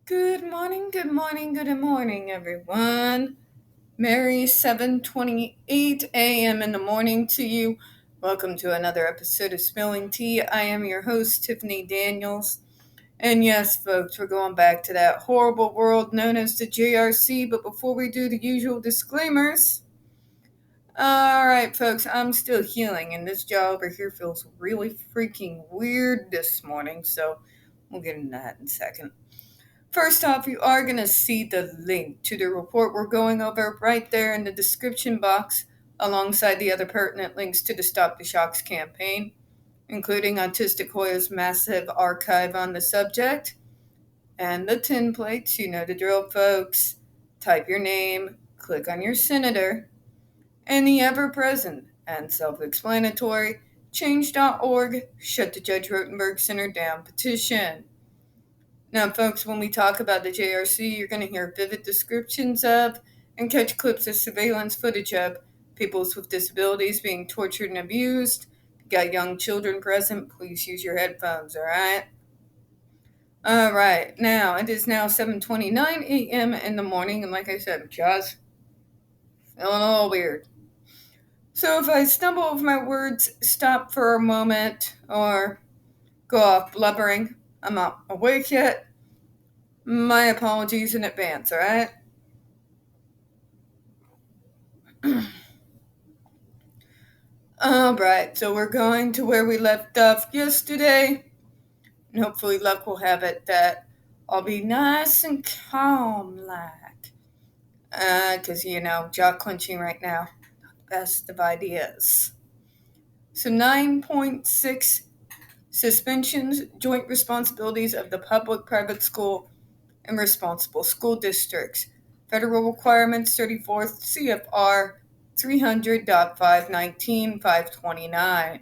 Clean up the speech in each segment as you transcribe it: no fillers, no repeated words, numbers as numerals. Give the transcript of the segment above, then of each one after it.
Good morning, good morning, good morning, everyone. Merry 7:28 a.m. in the morning to you. Welcome to another episode of Spilling Tea. I am your host, Tiffany Daniels. And yes, folks, we're going back to that horrible world known as the JRC. But before we do the usual disclaimers, alright, folks, I'm still healing, and this jaw over here feels really freaking weird this morning. So we'll get into that in a second. First off, you are going to see the link to the report we're going over right there in the description box, alongside the other pertinent links to the Stop the Shocks campaign, including Autistic Hoya's massive archive on the subject, and the tin plates. You know the drill, folks. Type your name, click on your senator, and the ever-present and self-explanatory Change.org Shut the Judge Rotenberg Center Down petition. Now, folks, when we talk about the JRC, you're going to hear vivid descriptions of and catch clips of surveillance footage of peoples with disabilities being tortured and abused. If you got young children present, please use your headphones, alright? Alright, now, it is now 7:29 a.m. in the morning, and like I said, jaw's feeling a little weird. So if I stumble over my words, stop for a moment, or go off blubbering, I'm not awake yet, my apologies in advance, alright? Alright, so we're going to where we left off yesterday, and hopefully luck will have it that I'll be nice and calm like. Because, jaw clenching right now, not the best of ideas. So 9.6, suspensions, joint responsibilities of the public, private school, and responsible school districts. Federal requirements 34th CFR 300.519.529.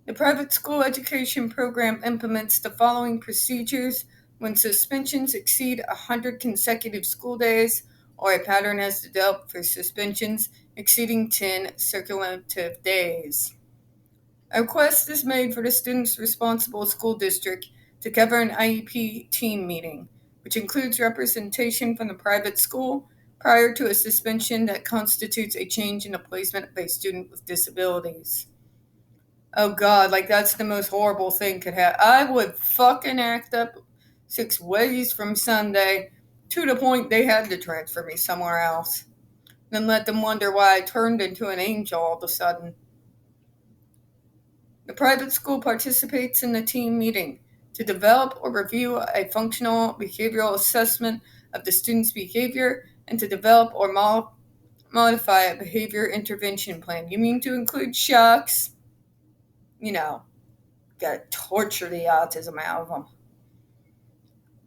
The private school education program implements the following procedures when suspensions exceed 100 consecutive school days, or a pattern has developed for suspensions exceeding 10 circulative days. A request is made for the student's responsible school district to cover an IEP team meeting, which includes representation from the private school prior to a suspension that constitutes a change in the placement of a student with disabilities. Oh God, like that's the most horrible thing could happen. I would fucking act up 6 ways from Sunday to the point they had to transfer me somewhere else. Then let them wonder why I turned into an angel all of a sudden. The private school participates in the team meeting to develop or review a functional behavioral assessment of the student's behavior and to develop or modify a behavior intervention plan. You mean to include shocks? Gotta torture the autism out of them.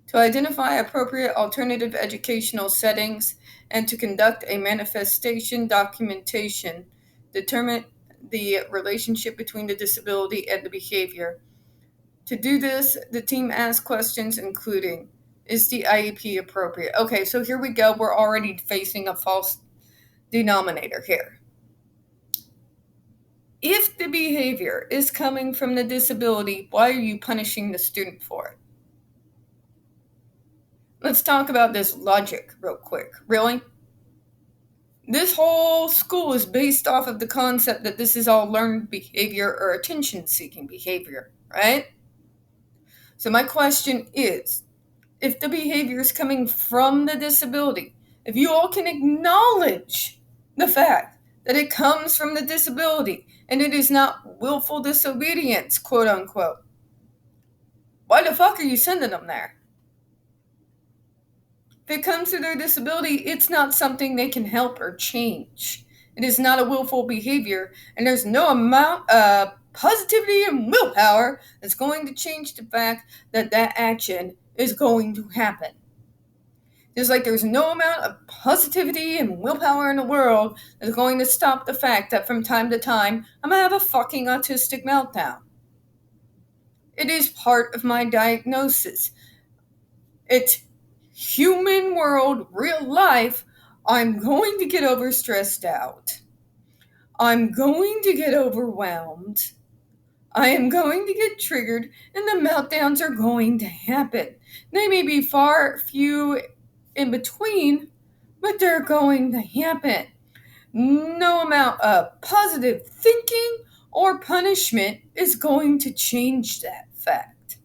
To identify appropriate alternative educational settings and to conduct a manifestation documentation, determine the relationship between the disability and the behavior. To do this, the team asks questions including, is the IEP appropriate? Okay, so here we go. We're already facing a false denominator here. If the behavior is coming from the disability, why are you punishing the student for it? Let's talk about this logic real quick. Really? This whole school is based off of the concept that this is all learned behavior or attention-seeking behavior, right? So my question is, if the behavior is coming from the disability, if you all can acknowledge the fact that it comes from the disability and it is not willful disobedience, quote unquote, why the fuck are you sending them there? If it comes to their disability, it's not something they can help or change. It is not a willful behavior, and there's no amount of positivity and willpower that's going to change the fact that that action is going to happen. Just like there's no amount of positivity and willpower in the world that's going to stop the fact that from time to time, I'm going to have a fucking autistic meltdown. It is part of my diagnosis. It's human world, real life. I'm going to get overstressed out. I'm going to get overwhelmed. I am going to get triggered and the meltdowns are going to happen. They may be far few in between, but they're going to happen. No amount of positive thinking or punishment is going to change that fact.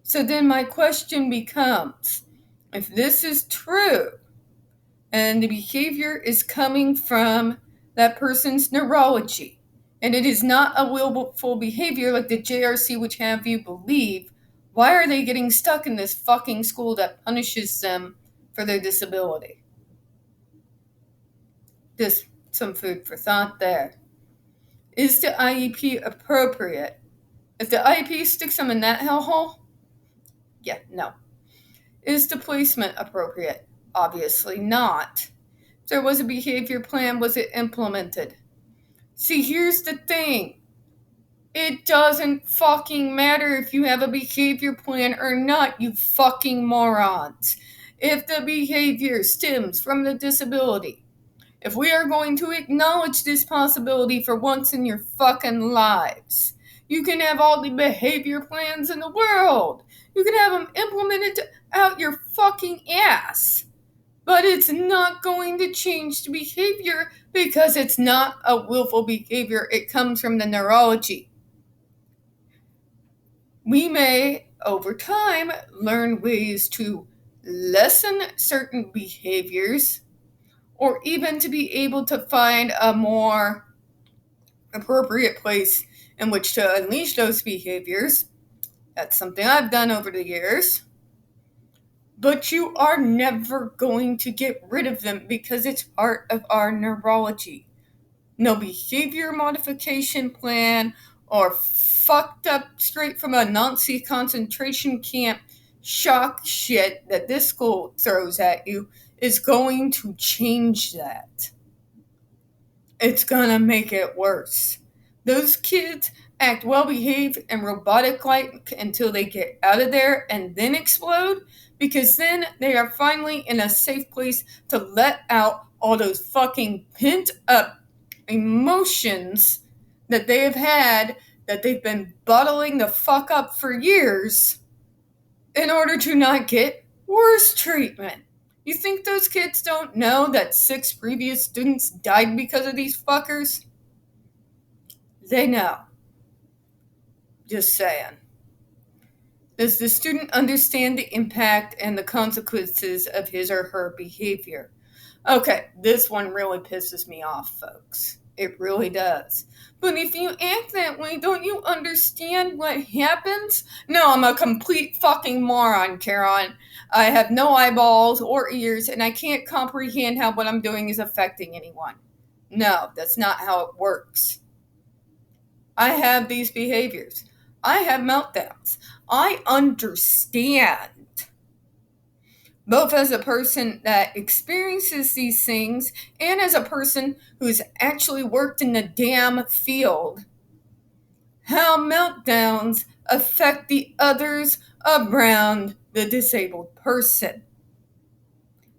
So then my question becomes, if this is true and the behavior is coming from that person's neurology, and it is not a willful behavior like the JRC would have you believe, why are they getting stuck in this fucking school that punishes them for their disability? Just some food for thought there. Is the IEP appropriate? If the IEP sticks them in that hellhole, yeah, no. Is the placement appropriate? Obviously not. If there was a behavior plan, was it implemented? See, here's the thing. It doesn't fucking matter if you have a behavior plan or not, you fucking morons. If the behavior stems from the disability, if we are going to acknowledge this possibility for once in your fucking lives, you can have all the behavior plans in the world. You can have them implemented out your fucking ass. But it's not going to change the behavior because it's not a willful behavior. It comes from the neurology. We may, over time, learn ways to lessen certain behaviors or even to be able to find a more appropriate place in which to unleash those behaviors. That's something I've done over the years. But you are never going to get rid of them because it's part of our neurology. No behavior modification plan or fucked up straight from a Nazi concentration camp shock shit that this school throws at you is going to change that. It's gonna make it worse. Those kids act well behaved and robotic like until they get out of there and then explode, because then they are finally in a safe place to let out all those fucking pent up emotions that they have had, that they've been bottling the fuck up for years in order to not get worse treatment. You think those kids don't know that 6 previous students died because of these fuckers? They know. Just saying. Does the student understand the impact and the consequences of his or her behavior? Okay, this one really pisses me off, folks. It really does. But if you act that way, don't you understand what happens? No, I'm a complete fucking moron, Karen. I have no eyeballs or ears, and I can't comprehend how what I'm doing is affecting anyone. No, that's not how it works. I have these behaviors. I have meltdowns. I understand. Both as a person that experiences these things and as a person who's actually worked in the damn field, how meltdowns affect the others around the disabled person.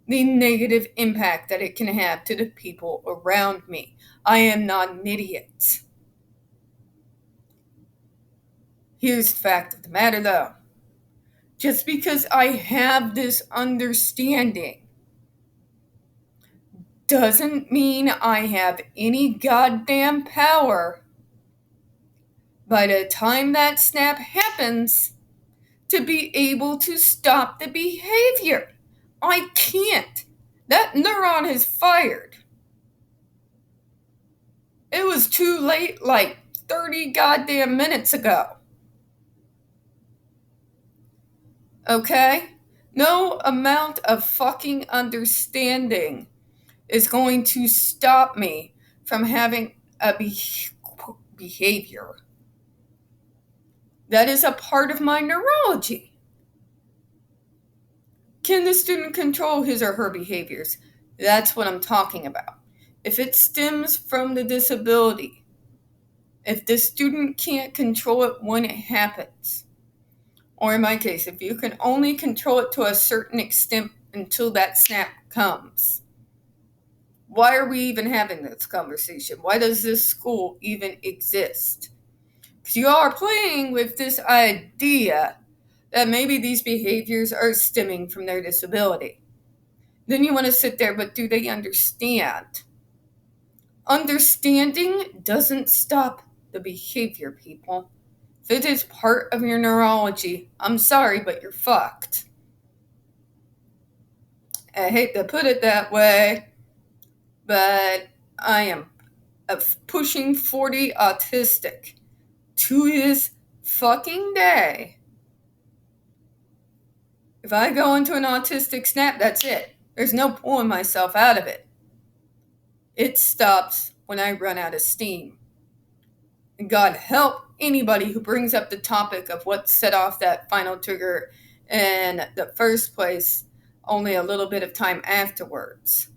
The negative impact that it can have to the people around me. I am not an idiot. Here's the fact of the matter, though. Just because I have this understanding doesn't mean I have any goddamn power by the time that snap happens to be able to stop the behavior. I can't. That neuron is fired. It was too late like 30 goddamn minutes ago. Okay? No amount of fucking understanding is going to stop me from having a behavior. That is a part of my neurology. Can the student control his or her behaviors? That's what I'm talking about. If it stems from the disability, if the student can't control it when it happens, or in my case, if you can only control it to a certain extent until that snap comes, why are we even having this conversation? Why does this school even exist? Because you are playing with this idea that maybe these behaviors are stemming from their disability. Then you want to sit there, but do they understand? Understanding doesn't stop the behavior, people. If it is part of your neurology, I'm sorry, but you're fucked. I hate to put it that way, but I am a pushing 40 autistic to this fucking day. If I go into an autistic snap, that's it. There's no pulling myself out of it. It stops when I run out of steam. And God help anybody who brings up the topic of what set off that final trigger in the first place only a little bit of time afterwards.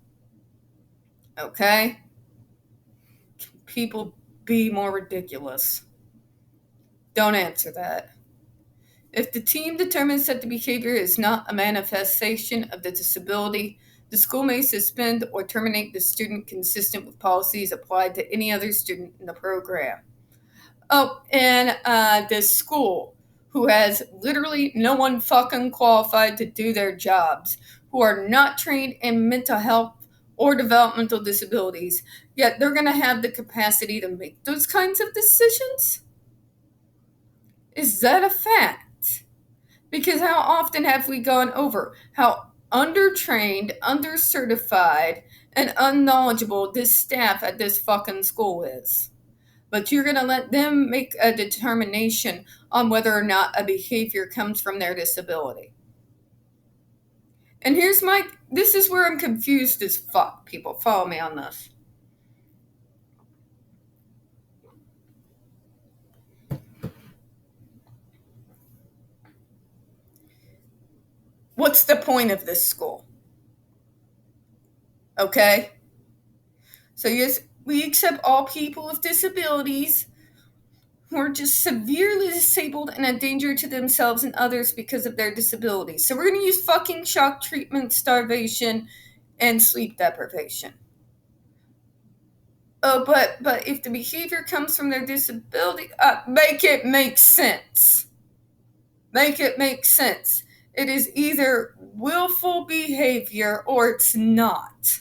Okay? Can people be more ridiculous? Don't answer that. If the team determines that the behavior is not a manifestation of the disability, the school may suspend or terminate the student consistent with policies applied to any other student in the program. Oh, and this school, who has literally no one fucking qualified to do their jobs, who are not trained in mental health or developmental disabilities, yet they're going to have the capacity to make those kinds of decisions? Is that a fact? Because how often have we gone over how undertrained, undercertified, and unknowledgeable this staff at this fucking school is? But you're going to let them make a determination on whether or not a behavior comes from their disability. And this is where I'm confused as fuck, people. Follow me on this. What's the point of this school? Okay? So yes, we accept all people with disabilities who are just severely disabled and a danger to themselves and others because of their disability. So we're going to use fucking shock treatment, starvation, and sleep deprivation. Oh, but if the behavior comes from their disability, make it make sense. Make it make sense. It is either willful behavior or it's not.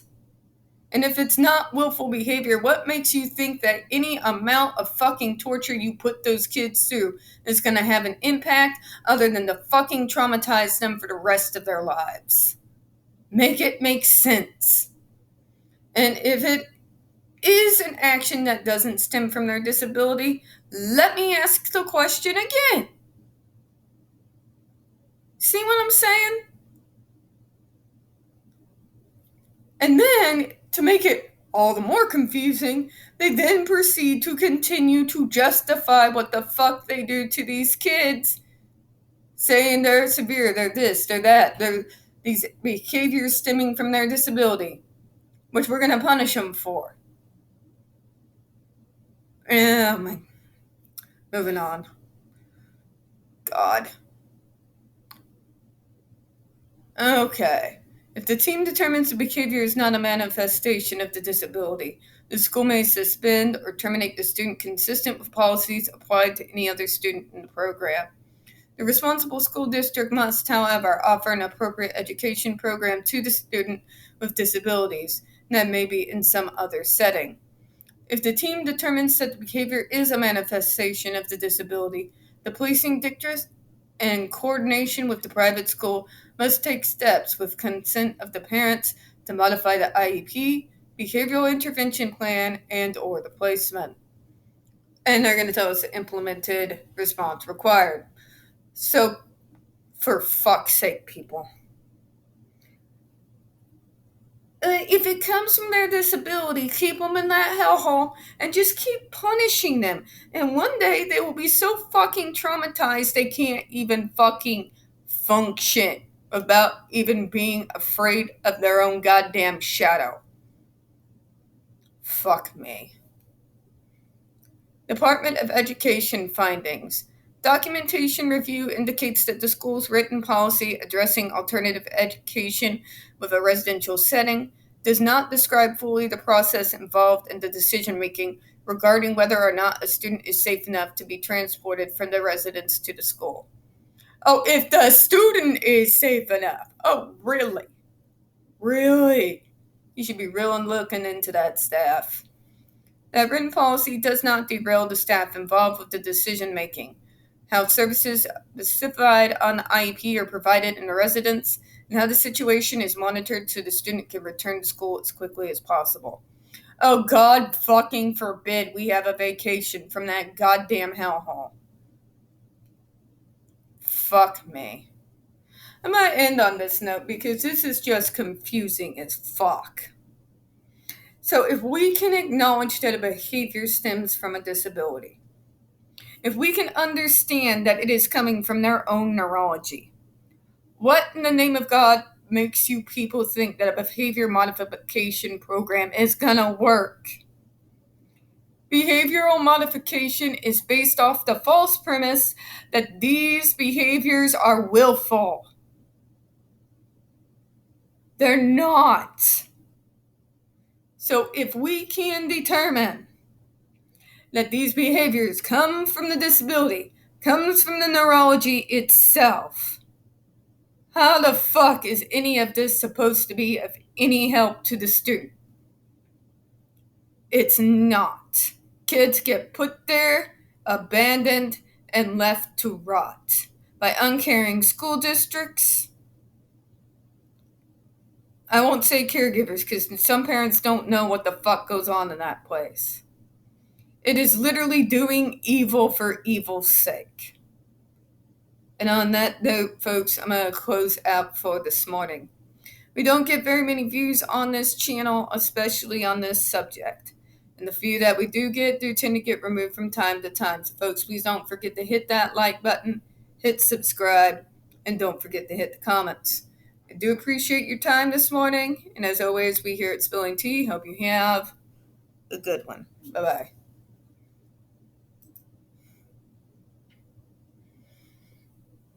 And if it's not willful behavior, what makes you think that any amount of fucking torture you put those kids through is going to have an impact other than to fucking traumatize them for the rest of their lives? Make it make sense. And if it is an action that doesn't stem from their disability, let me ask the question again. See what I'm saying? And then, to make it all the more confusing, they then proceed to continue to justify what the fuck they do to these kids, saying they're severe, they're this, they're that, they're these behaviors stemming from their disability, which we're going to punish them for. Moving on. God. Okay. If the team determines the behavior is not a manifestation of the disability, the school may suspend or terminate the student consistent with policies applied to any other student in the program. The responsible school district must, however, offer an appropriate education program to the student with disabilities, and that may be in some other setting. If the team determines that the behavior is a manifestation of the disability, the policing district, in coordination with the private school, must take steps with consent of the parents to modify the IEP, behavioral intervention plan, and or the placement. And they're going to tell us the implemented response required. So, for fuck's sake, people. If it comes from their disability, keep them in that hellhole and just keep punishing them. And one day they will be so fucking traumatized they can't even fucking function without even being afraid of their own goddamn shadow. Fuck me. Department of Education findings. Documentation review indicates that the school's written policy addressing alternative education with a residential setting does not describe fully the process involved in the decision-making regarding whether or not a student is safe enough to be transported from their residence to the school. Oh, if the student is safe enough. Oh, really? Really? You should be really looking into that, staff. That written policy does not derail the staff involved with the decision making. How services specified on the IEP are provided in the residence, and how the situation is monitored so the student can return to school as quickly as possible. Oh, God fucking forbid we have a vacation from that goddamn hellhole. Fuck me. I'm going to end on this note because this is just confusing as fuck. So, if we can acknowledge that a behavior stems from a disability, if we can understand that it is coming from their own neurology, what in the name of God makes you people think that a behavior modification program is gonna work? Behavioral modification is based off the false premise that these behaviors are willful. They're not. So if we can determine that these behaviors come from the disability, comes from the neurology itself, how the fuck is any of this supposed to be of any help to the student? It's not. Kids get put there, abandoned, and left to rot by uncaring school districts. I won't say caregivers because some parents don't know what the fuck goes on in that place. It is literally doing evil for evil's sake. And on that note, folks, I'm going to close out for this morning. We don't get very many views on this channel, especially on this subject. And the few that we do tend to get removed from time to time. So, folks, please don't forget to hit that like button, hit subscribe, and don't forget to hit the comments. I do appreciate your time this morning. And as always, we here at Spilling Tea hope you have a good one. Bye-bye.